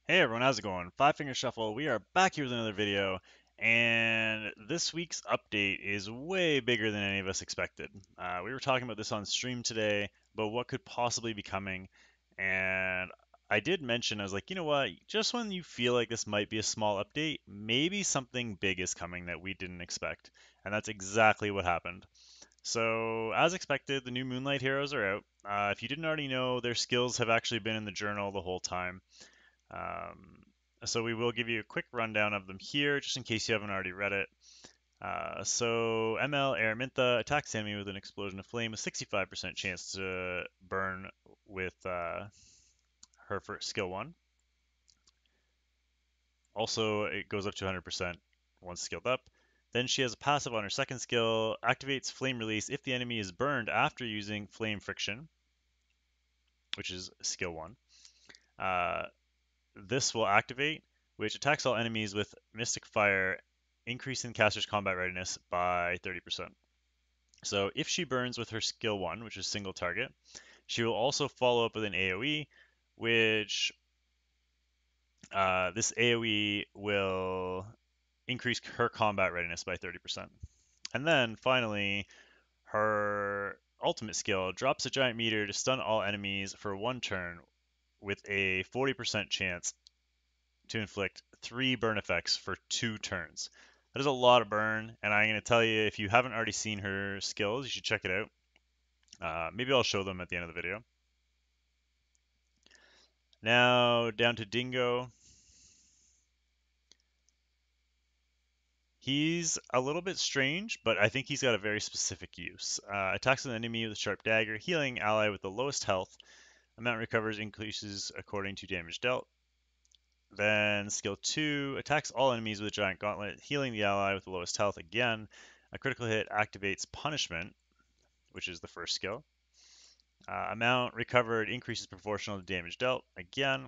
Hey everyone, how's it going? Five Finger Shuffle. We are back here with another video, and this week's update is way bigger than any of us expected. We were talking about this on stream today, but what could possibly be coming, and I did mention, I was like, you know what, just when you feel like this might be a small update, maybe something big is coming that we didn't expect, and that's exactly what happened. So, as expected, the new Moonlight Heroes are out. If you didn't already know, their skills have actually been in the journal the whole time. Um, so we will give you a quick rundown of them here, just in case you haven't already read it. So ML Araminta attacks enemy with an explosion of flame, a 65% chance to burn with her first skill 1. Also, it goes up to 100% once skilled up. Then she has a passive on her second skill, activates flame release if the enemy is burned after using flame friction, which is skill 1. Uh, This will activate, which attacks all enemies with Mystic Fire, increasing the caster's combat readiness by 30%. So if she burns with her skill 1, which is single target, she will also follow up with an AoE, which this AoE will increase her combat readiness by 30%. And then finally, her ultimate skill drops a giant meteor to stun all enemies for 1 turn with a 40% chance to inflict 3 burn effects for 2 turns. That is a lot of burn, and I'm going to tell you, if you haven't already seen her skills, you should check it out. Maybe I'll show them at the end of the video. Now, down to Dingo. He's a little bit strange, but I think he's got a very specific use. Attacks an enemy with a sharp dagger, healing ally with the lowest health. Amount recovers increases according to damage dealt. Then skill 2 attacks all enemies with a giant gauntlet, healing the ally with the lowest health again. A critical hit activates punishment, which is the first skill. Amount recovered increases proportional to damage dealt again.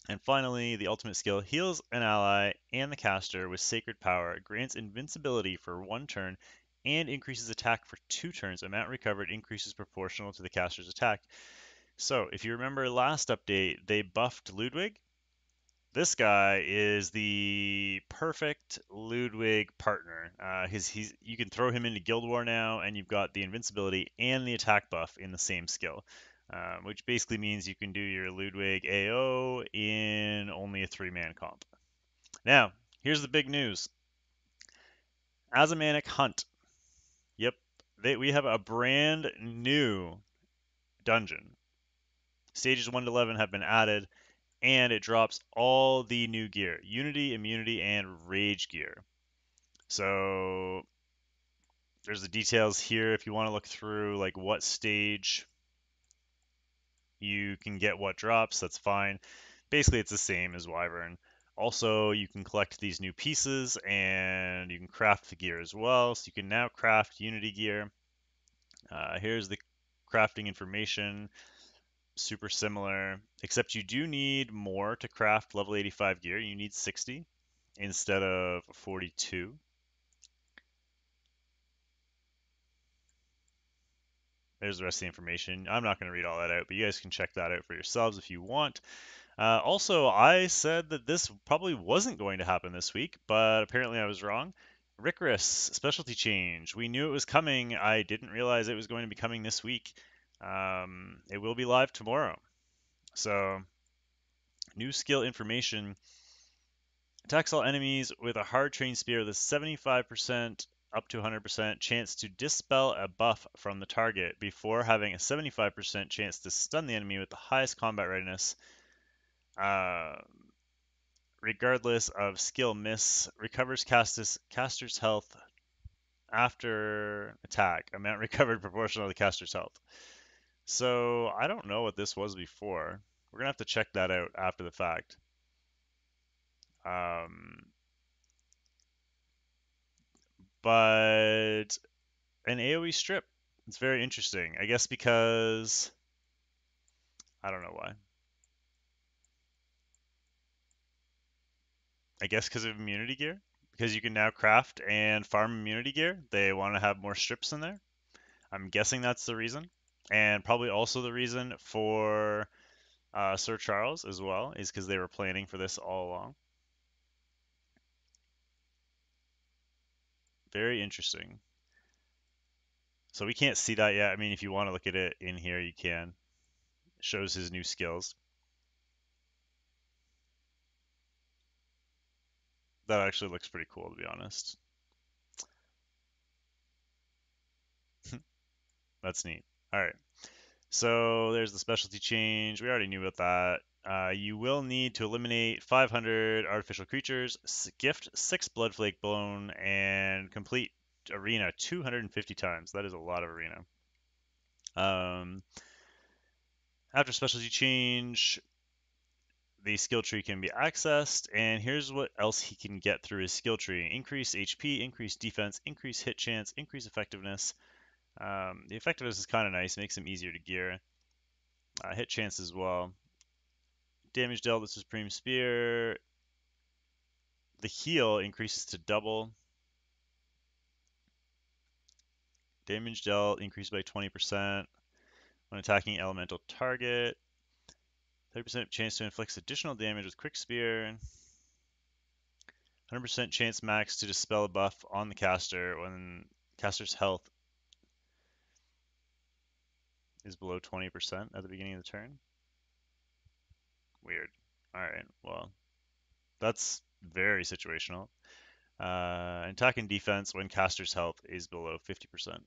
And finally, the ultimate skill heals an ally and the caster with sacred power, grants invincibility for 1 turn, and increases attack for 2 turns. Amount recovered increases proportional to the caster's attack. So, if you remember last update, they buffed Ludwig. This guy is the perfect Ludwig partner. He's you can throw him into Guild War now, and you've got the invincibility and the attack buff in the same skill, which basically means you can do your Ludwig AO in only a 3-man comp. Now, here's the big news: Azamanic Hunt. Yep, we have a brand new dungeon. Stages 1 to 11 have been added, and it drops all the new gear: Unity, Immunity, and Rage gear. So there's the details here if you want to look through like what stage you can get what drops, that's fine. Basically, it's the same as Wyvern. Also, you can collect these new pieces and you can craft the gear as well. So you can now craft Unity gear. Here's the crafting information. Super similar, except you do need more to craft level 85 gear. You need 60 instead of 42. There's the rest of the information. I'm not going to read all that out, but you guys can check that out for yourselves if you want. Also, I said that this probably wasn't going to happen this week, but apparently I was wrong. Ricorous specialty change. We knew it was coming. I didn't realize it was going to be coming this week. It will be live tomorrow. So, new skill information. Attacks all enemies with a hard trained spear with a 75% up to 100% chance to dispel a buff from the target before having a 75% chance to stun the enemy with the highest combat readiness. Uh, Regardless of skill miss, recovers caster's health after attack. Amount recovered proportional to the caster's health. So I don't know what this was before. We're gonna have to check that out after the fact. Um, but an AoE strip. It's very interesting. I guess because I don't know why. I guess because of immunity gear. Because you can now craft and farm immunity gear. They want to have more strips in there. I'm guessing that's the reason. And probably also the reason for Sir Charles as well, is because they were planning for this all along. Very interesting. So we can't see that yet. I mean, if you want to look at it in here, you can. It shows his new skills. That actually looks pretty cool, to be honest. That's neat. All right. So there's the specialty change. We already knew about that. You will need to eliminate 500 artificial creatures, gift 6 Blood Flake Bone, and complete arena 250 times. That is a lot of arena. Um, After specialty change, the skill tree can be accessed, and here's what else he can get through his skill tree. Increase HP, increase defense, increase hit chance, increase effectiveness. The effectiveness is kind of nice, makes him easier to gear. Hit chance as well. Damage dealt with Supreme Spear. The heal increases to double. Damage dealt increased by 20% when attacking elemental target. 30% chance to inflict additional damage with Quick Spear. 100% chance max to dispel a buff on the caster when caster's health is below 20% at the beginning of the turn. Weird. Alright, well, that's very situational. Attack and defense when caster's health is below 50%.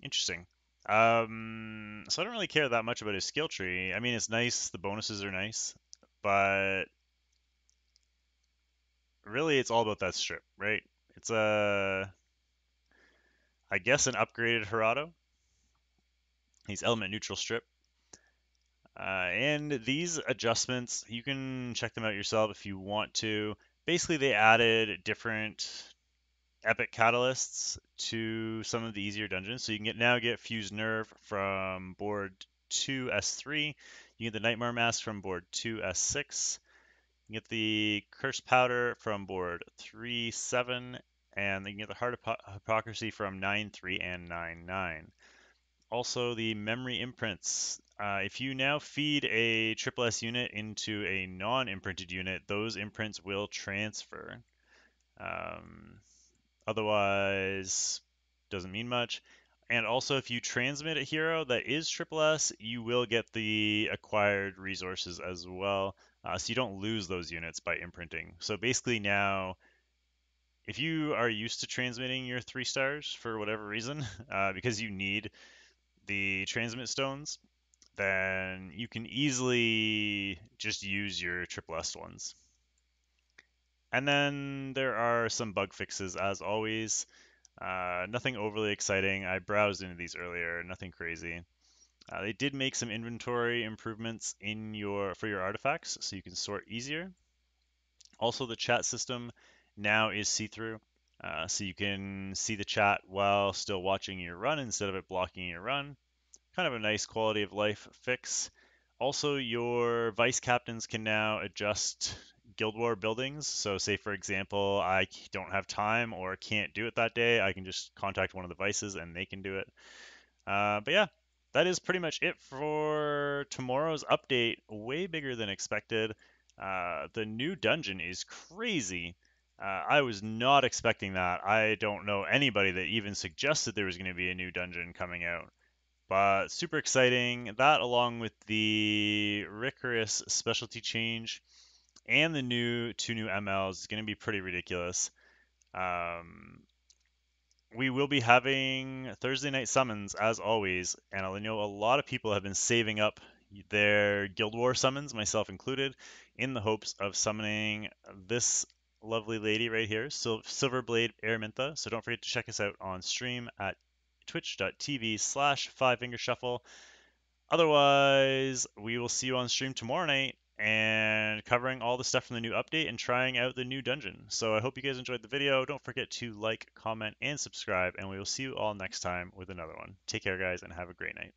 Interesting. So I don't really care that much about his skill tree. I mean, it's nice, the bonuses are nice, but really it's all about that strip, right? It's I guess an upgraded Harado. He's element neutral strip. And these adjustments, you can check them out yourself if you want to. Basically, they added different epic catalysts to some of the easier dungeons. So you can now get Fused Nerve from board 2S3. You get the Nightmare Mask from board 2S6. You get the Cursed Powder from board 3-7. And then you get the Heart of Hypocrisy from 9-3 and 9-9. Also, the memory imprints. If you now feed a triple S unit into a non-imprinted unit, those imprints will transfer. Um, Otherwise, doesn't mean much. And also, if you transmit a hero that is triple S, you will get the acquired resources as well. So you don't lose those units by imprinting. So basically now, if you are used to transmitting your 3 stars for whatever reason, because you need the transmit stones, then you can easily just use your triple S ones. And then there are some bug fixes as always. Nothing overly exciting. I browsed into these earlier, nothing crazy. They did make some inventory improvements for your artifacts, so you can sort easier. Also, the chat system now is see-through, so you can see the chat while still watching your run instead of it blocking your run. Kind of a nice quality of life fix. Also, your vice captains can now adjust Guild War buildings. So say, for example, I don't have time or can't do it that day, I can just contact one of the vices and they can do it. But yeah, that is pretty much it for tomorrow's update. Way bigger than expected. The new dungeon is crazy. I was not expecting that. I don't know anybody that even suggested there was going to be a new dungeon coming out. But super exciting. That, along with the Ricorous specialty change and the two new MLs, is going to be pretty ridiculous. We will be having Thursday night summons as always, and I know a lot of people have been saving up their Guild War summons, myself included, in the hopes of summoning this lovely lady right here, Silverblade Araminta. So don't forget to check us out on stream at twitch.tv/5fingershuffle. Otherwise, we will see you on stream tomorrow night and covering all the stuff from the new update and trying out the new dungeon. So I hope you guys enjoyed the video. Don't forget to like, comment, and subscribe, and we will see you all next time with another one. Take care, guys, and have a great night.